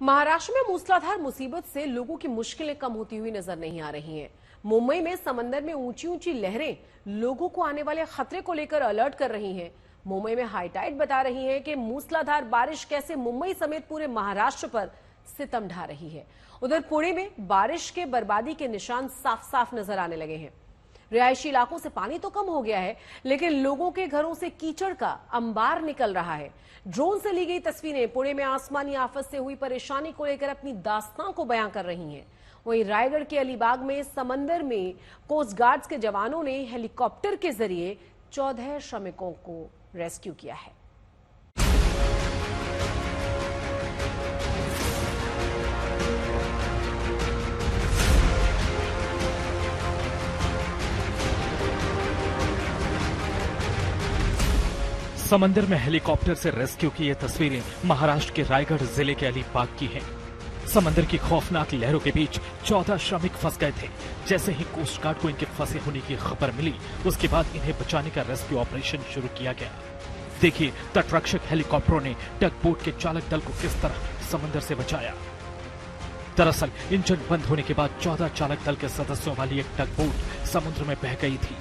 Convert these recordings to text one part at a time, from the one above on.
महाराष्ट्र में मूसलाधार मुसीबत से लोगों की मुश्किलें कम होती हुई नजर नहीं आ रही हैं। मुंबई में समंदर में ऊंची ऊंची लहरें लोगों को आने वाले खतरे को लेकर अलर्ट कर रही हैं। मुंबई में हाईटाइड बता रही है कि मूसलाधार बारिश कैसे मुंबई समेत पूरे महाराष्ट्र पर सितम ढा रही है। उधर पुणे में बारिश के बर्बादी के निशान साफ साफ नजर आने लगे हैं। रिहायशी इलाकों से पानी तो कम हो गया है, लेकिन लोगों के घरों से कीचड़ का अंबार निकल रहा है। ड्रोन से ली गई तस्वीरें पुणे में आसमानी आफत से हुई परेशानी को लेकर अपनी दास्तां को बयां कर रही हैं। वहीं रायगढ़ के अलीबाग में समंदर में कोस्ट गार्ड्स के जवानों ने हेलीकॉप्टर के जरिए 14 श्रमिकों को रेस्क्यू किया है। समंदर में हेलीकॉप्टर से रेस्क्यू की ये तस्वीरें महाराष्ट्र के रायगढ़ जिले के अलीबाग की हैं। समंदर की खौफनाक लहरों के बीच 14 श्रमिक फंस गए थे। जैसे ही कोस्ट गार्ड को इनके फंसे होने की खबर मिली, उसके बाद इन्हें बचाने का रेस्क्यू ऑपरेशन शुरू किया गया। देखिए तटरक्षक हेलीकॉप्टरों ने टग बोट के चालक दल को किस तरह समंदर से बचाया। दरअसल इंजन बंद होने के बाद 14 चालक दल के सदस्यों वाली एक टग बोट समुद्र में बह गई थी।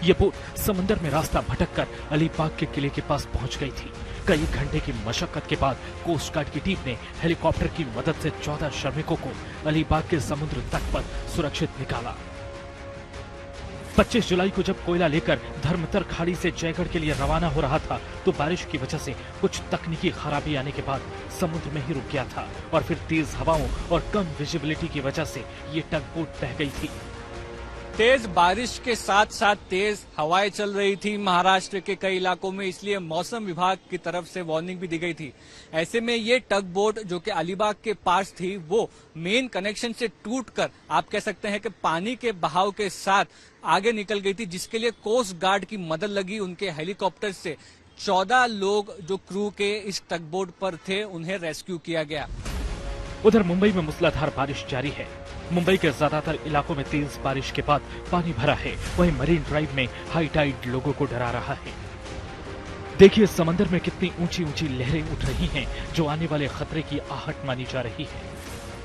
ये बोट समंदर में रास्ता भटककर अलीबाग के किले के पास पहुंच गई थी। कई घंटे की मशक्कत के बाद कोस्ट गार्ड की टीम ने हेलीकॉप्टर की मदद से 14 श्रमिकों को अलीबाग के समुद्र तट पर सुरक्षित निकाला। 25 जुलाई को जब कोयला लेकर धर्मतर खाड़ी से जयगढ़ के लिए रवाना हो रहा था, तो बारिश की वजह से कुछ तकनीकी खराबी आने के बाद समुद्र में ही रुक गया था और फिर तेज हवाओं और कम विजिबिलिटी की वजह से ये टग बोट बह गई थी। तेज बारिश के साथ साथ तेज हवाएं चल रही थी महाराष्ट्र के कई इलाकों में, इसलिए मौसम विभाग की तरफ से वार्निंग भी दी गई थी। ऐसे में ये टग बोट जो कि अलीबाग के पास थी, वो मेन कनेक्शन से टूटकर आप कह सकते हैं कि पानी के बहाव के साथ आगे निकल गई थी, जिसके लिए कोस्ट गार्ड की मदद लगी। उनके हेलीकॉप्टर से 14 लोग जो क्रू के इस टग बोट पर थे, उन्हें रेस्क्यू किया गया। उधर मुंबई में मूसलाधार बारिश जारी है। मुंबई के ज्यादातर इलाकों में तेज बारिश के बाद पानी भरा है। वहीं मरीन ड्राइव में हाई टाइड लोगों को डरा रहा है। देखिए समंदर में कितनी ऊंची ऊंची लहरें उठ रही हैं, जो आने वाले खतरे की आहट मानी जा रही है।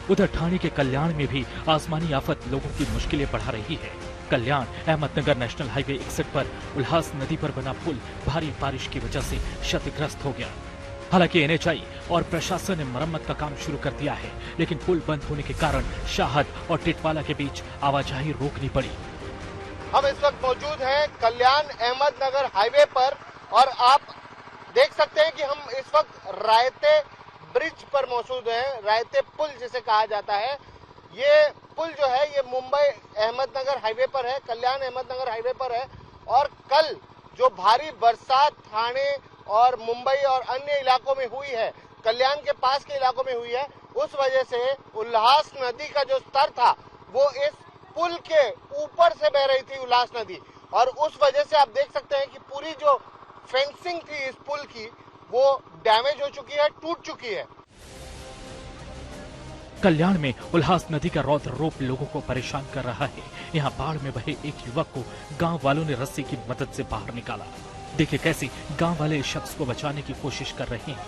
उधर ठाणे के कल्याण में भी आसमानी आफत लोगों की मुश्किलें बढ़ा रही है। कल्याण अहमदनगर नेशनल हाईवे 61 पर उल्हास नदी पर बना पुल भारी बारिश की वजह से क्षतिग्रस्त हो गया। हालांकि एनएचआई और प्रशासन ने मरम्मत का काम शुरू कर दिया है, लेकिन पुल बंद होने के कारण शाहद और टिटवाला के बीच आवाजाही रोकनी पड़ी। हम इस वक्त मौजूद हैं कल्याण अहमदनगर हाईवे पर और आप देख सकते हैं कि हम इस वक्त रायते ब्रिज पर मौजूद हैं। रायते पुल जिसे कहा जाता है, ये पुल जो है ये मुंबई अहमदनगर हाईवे पर है, कल्याण अहमदनगर हाईवे पर है। और कल जो भारी बरसात ठाणे और मुंबई और अन्य इलाकों में हुई है, कल्याण के पास के इलाकों में हुई है, उस वजह से उल्हास नदी का जो स्तर था वो इस पुल के ऊपर से बह रही थी उल्हास नदी, और उस वजह से आप देख सकते हैं कि पूरी जो फेंसिंग थी इस पुल की वो डैमेज हो चुकी है, टूट चुकी है। कल्याण में उल्हास नदी का रौद्र रूप लोगों को परेशान कर रहा है। यहाँ बाढ़ में बहे एक युवक को गांव वालों ने रस्सी की मदद से बाहर निकाला। देखिए कैसे गांव वाले इस शख्स को बचाने की कोशिश कर रहे हैं।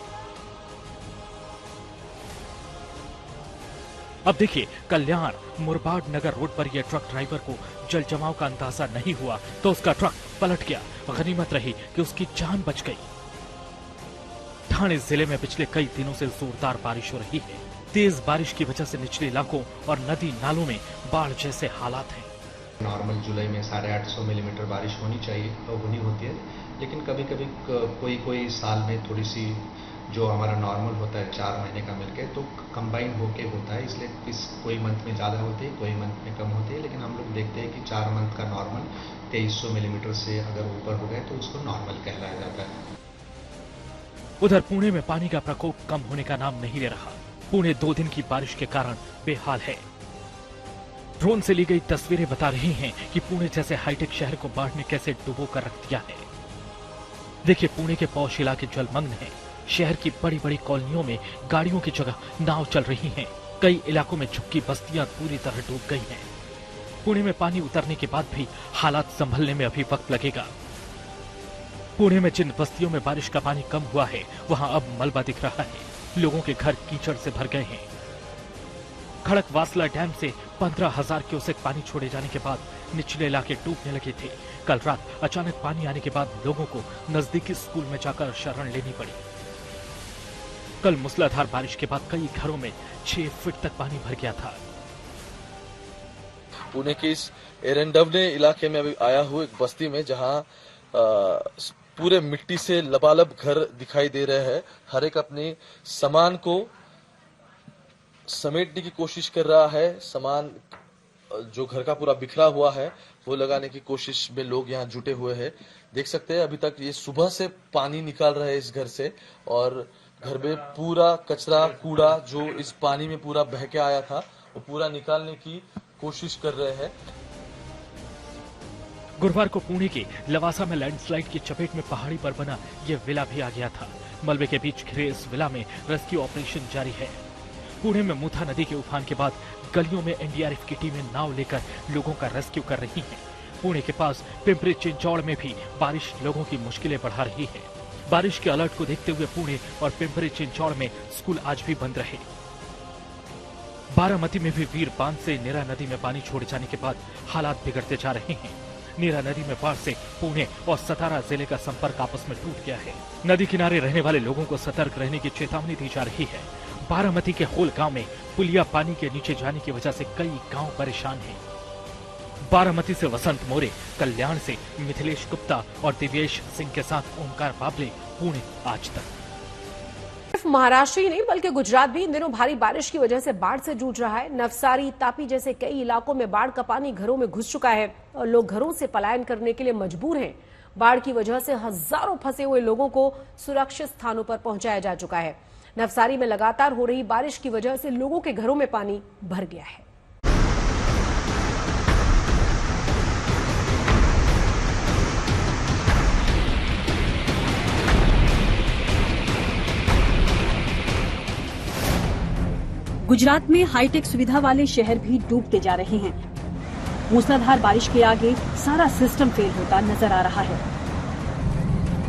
अब देखिए कल्याण मुरबाड नगर रोड पर यह ट्रक ड्राइवर को जल जमाव का अंदाजा नहीं हुआ तो उसका ट्रक पलट गया। गनीमत रही कि उसकी जान बच गई। ठाणे जिले में पिछले कई दिनों से जोरदार बारिश हो रही है। तेज बारिश की वजह से निचले इलाकों और नदी नालों में बाढ़ जैसे हालात हैं। नॉर्मल जुलाई में 850 मिलीमीटर बारिश होनी चाहिए, होनी होती है, लेकिन कभी कभी कोई साल में थोड़ी सी जो हमारा नॉर्मल होता है 4 महीने का मिलके, तो कंबाइन होके होता है। इसलिए कोई मंथ में ज़्यादा होती है, कोई मंथ में कम होती है, लेकिन हम लोग देखते हैं कि 4 मंथ का नॉर्मल 2300 मिलीमीटर से अगर ऊपर हो गए तो उसको नॉर्मल कहलाया जाता है। उधर पुणे में पानी का प्रकोप कम होने का नाम नहीं ले रहा। पुणे 2 दिन की बारिश के कारण बेहाल है। ड्रोन से ली गई तस्वीरें बता रही हैं कि पुणे जैसे हाईटेक शहर को बाढ़ ने कैसे डुबो कर रख दिया है। देखिए पुणे के पौष इलाके जलमग्न हैं। शहर की बड़ी बड़ी कॉलोनियों में गाड़ियों की जगह नाव चल रही हैं। कई इलाकों में झुग्गी बस्तियां पूरी तरह डूब गई हैं। पुणे में पानी उतरने के बाद भी हालात संभलने में अभी वक्त लगेगा। पुणे में जिन बस्तियों में बारिश का पानी कम हुआ है, वहां अब मलबा दिख रहा है। लोगों के घर कीचड़ से भर गए हैं। खड़कवासला डैम से 15,000 क्यूसेक पानी छोड़े जाने के बाद निचले इलाके डूबने लगे थे। कल रात अचानक पानी आने के बाद लोगों को नजदीकी स्कूल में जाकर शरण लेनी पड़ी। कल मूसलाधार बारिश के बाद कई घरों में 6 फीट तक पानी भर गया था। पुणे के इस एरंडवने इलाके में अभी आया हूँ, एक बस्ती में, जहाँ पूरे मिट्टी से लबालब घर दिखाई दे रहे हैं। हर एक अपने सामान को समेटने की कोशिश कर रहा है। सामान जो घर का पूरा बिखरा हुआ है वो लगाने की कोशिश में लोग यहाँ जुटे हुए हैं। देख सकते हैं अभी तक ये सुबह से पानी निकाल रहे हैं इस घर से, और घर में पूरा कचरा कूड़ा जो इस पानी में पूरा बह के आया था वो पूरा निकालने की कोशिश कर रहे हैं। गुरुवार को पुणे के लवासा में लैंडस्लाइड की चपेट में पहाड़ी पर बना यह विला भी आ गया था। मलबे के बीच घिरे इस विला में रेस्क्यू ऑपरेशन जारी है। पुणे में मुथा नदी के उफान के बाद गलियों में एनडीआरएफ की टीमें नाव लेकर लोगों का रेस्क्यू कर रही हैं। पुणे के पास पिंपरी चिंचौड़ में भी बारिश लोगों की मुश्किलें बढ़ा रही है। बारिश के अलर्ट को देखते हुए पुणे और पिंपरी चिंचौड़ में स्कूल आज भी बंद रहे। बारामती में भी वीर बांध से नीरा नदी में पानी छोड़े जाने के बाद हालात बिगड़ते जा रहे हैं। नीरा नदी में बाढ़ से पुणे और सतारा जिले का संपर्क आपस में टूट गया है। नदी किनारे रहने वाले लोगों को सतर्क रहने की चेतावनी दी जा रही है। बारामती के होल गांव में पुलिया पानी के नीचे जाने की वजह से कई गांव परेशान हैं। बारामती से वसंत मोरे, कल्याण से मिथिलेश गुप्ता और दिव्येश सिंह के साथ ओमकार बाबले, पुणे आज तक। सिर्फ महाराष्ट्र ही नहीं बल्कि गुजरात भी इन दिनों भारी बारिश की वजह से बाढ़ से जूझ रहा है। नवसारी, तापी जैसे कई इलाकों में बाढ़ का पानी घरों में घुस चुका है और लोग घरों से पलायन करने के लिए मजबूर हैं। बाढ़ की वजह से हजारों फंसे हुए लोगों को सुरक्षित स्थानों पर पहुंचाया जा चुका है। नवसारी में लगातार हो रही बारिश की वजह से लोगों के घरों में पानी भर गया है। गुजरात में हाईटेक सुविधा वाले शहर भी डूबते जा रहे हैं। मूसलाधार बारिश के आगे सारा सिस्टम फेल होता नजर आ रहा है।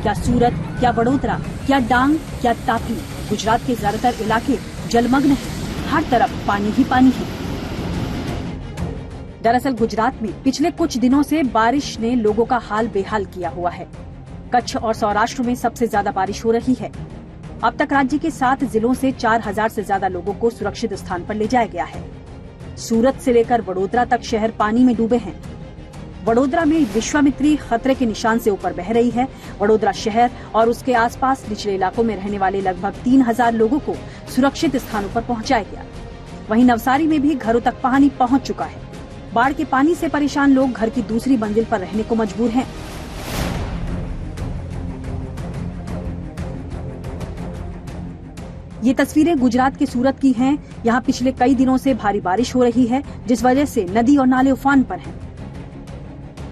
क्या सूरत, क्या वडोदरा, क्या डांग, क्या तापी, गुजरात के ज्यादातर इलाके जलमग्न हैं। हर तरफ पानी ही पानी है। दरअसल गुजरात में पिछले कुछ दिनों से बारिश ने लोगों का हाल बेहाल किया हुआ है। कच्छ और सौराष्ट्र में सबसे ज्यादा बारिश हो रही है। अब तक राज्य के 7 जिलों से 4,000 से ज्यादा लोगों को सुरक्षित स्थान पर ले जाया गया है। सूरत से लेकर वडोदरा तक शहर पानी में डूबे हैं। वडोदरा में विश्वामित्री खतरे के निशान से ऊपर बह रही है। वडोदरा शहर और उसके आसपास निचले इलाकों में रहने वाले लगभग 3,000 लोगों को सुरक्षित स्थानों पर पहुंचाया गया। वहीं नवसारी में भी घरों तक पानी पहुंच चुका है। बाढ़ के पानी से परेशान लोग घर की दूसरी मंजिल पर रहने को मजबूर हैं। ये तस्वीरें गुजरात के सूरत की हैं। यहाँ पिछले कई दिनों से भारी बारिश हो रही है, जिस वजह से नदी और नाले उफान पर हैं।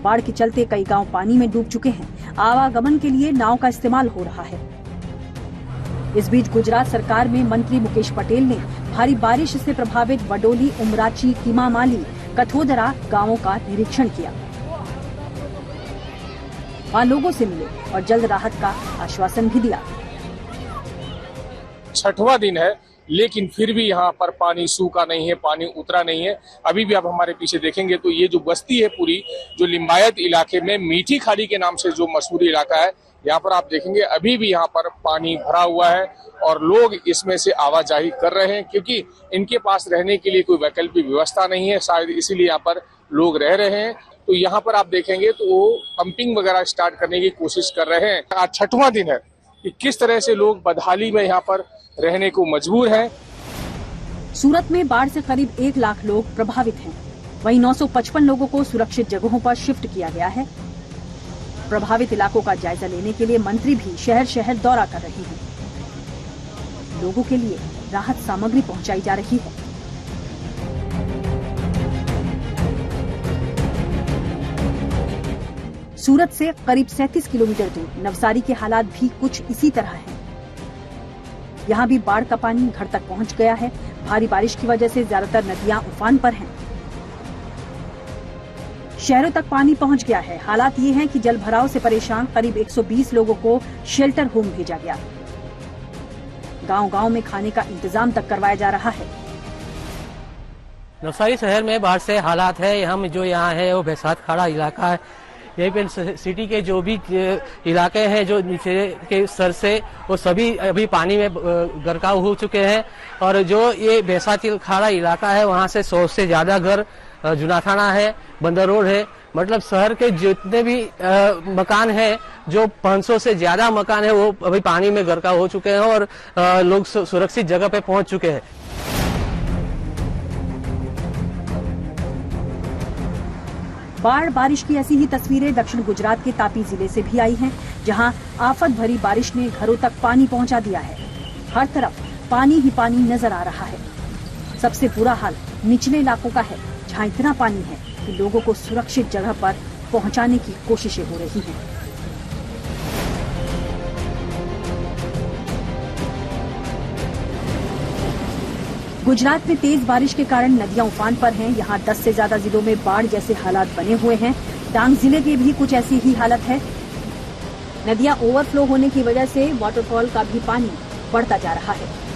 बाढ़ के चलते कई गांव पानी में डूब चुके हैं। आवागमन के लिए नाव का इस्तेमाल हो रहा है। इस बीच गुजरात सरकार में मंत्री मुकेश पटेल ने भारी बारिश से प्रभावित वडोली, उमराची, कीमामाली, कथोदरा गांवों का निरीक्षण किया। वहां लोगों से मिले और जल्द राहत का आश्वासन भी दिया। 6वां दिन है, लेकिन फिर भी यहाँ पर पानी सूखा नहीं है, पानी उतरा नहीं है। अभी भी आप हमारे पीछे देखेंगे तो ये जो बस्ती है पूरी, जो लिंबायत इलाके में मीठी खाड़ी के नाम से जो मशहूर इलाका है, यहाँ पर आप देखेंगे अभी भी यहाँ पर पानी भरा हुआ है और लोग इसमें से आवाजाही कर रहे हैं, क्योंकि इनके पास रहने के लिए कोई वैकल्पिक व्यवस्था नहीं है। शायद इसीलिए यहाँ पर लोग रह रहे हैं। तो यहाँ पर आप देखेंगे तो वो पंपिंग वगैरह स्टार्ट करने की कोशिश कर रहे हैं। आज 6वां दिन है कि किस तरह से लोग बदहाली में यहाँ पर रहने को मजबूर हैं। सूरत में बाढ़ से करीब 1 लाख लोग प्रभावित हैं। वहीं 955 लोगों को सुरक्षित जगहों पर शिफ्ट किया गया है। प्रभावित इलाकों का जायजा लेने के लिए मंत्री भी शहर शहर दौरा कर रहे हैं। लोगों के लिए राहत सामग्री पहुंचाई जा रही है। सूरत से करीब 37 किलोमीटर दूर नवसारी के हालात भी कुछ इसी तरह हैं। यहाँ भी बाढ़ का पानी घर तक पहुँच गया है। भारी बारिश की वजह से ज्यादातर नदियाँ उफान पर हैं। शहरों तक पानी पहुँच गया है। हालात ये हैं कि जल भराव से परेशान करीब 120 लोगों को शेल्टर होम भेजा गया। गांव-गांव में खाने का इंतजाम तक करवाया जा रहा है। नवसारी शहर में बाढ़ से हालात है, हम जो यहाँ है वो बैसात खाड़ा इलाका है। यहीं पे सिटी के जो भी इलाके हैं जो नीचे के स्तर से वो सभी अभी पानी में गरकाव हो चुके हैं और जो ये बैसात खाड़ा इलाका है वहाँ से 100 से ज्यादा घर जुनाथाना है, बंदर रोड है, मतलब शहर के जितने भी मकान हैं जो 500 से ज्यादा मकान है वो अभी पानी में गरकाव हो चुके हैं और लोग सुरक्षित जगह पे पहुंच चुके हैं। बाढ़ बारिश की ऐसी ही तस्वीरें दक्षिण गुजरात के तापी जिले से भी आई हैं, जहां आफत भरी बारिश ने घरों तक पानी पहुंचा दिया है। हर तरफ पानी ही पानी नजर आ रहा है। सबसे बुरा हाल निचले इलाकों का है, जहां इतना पानी है कि लोगों को सुरक्षित जगह पर पहुंचाने की कोशिशें हो रही हैं। गुजरात में तेज बारिश के कारण नदियां उफान पर हैं। यहाँ 10 से ज्यादा जिलों में बाढ़ जैसे हालात बने हुए हैं। डांग जिले की भी कुछ ऐसी ही हालत है। नदियां ओवरफ्लो होने की वजह से वाटरफॉल का भी पानी बढ़ता जा रहा है।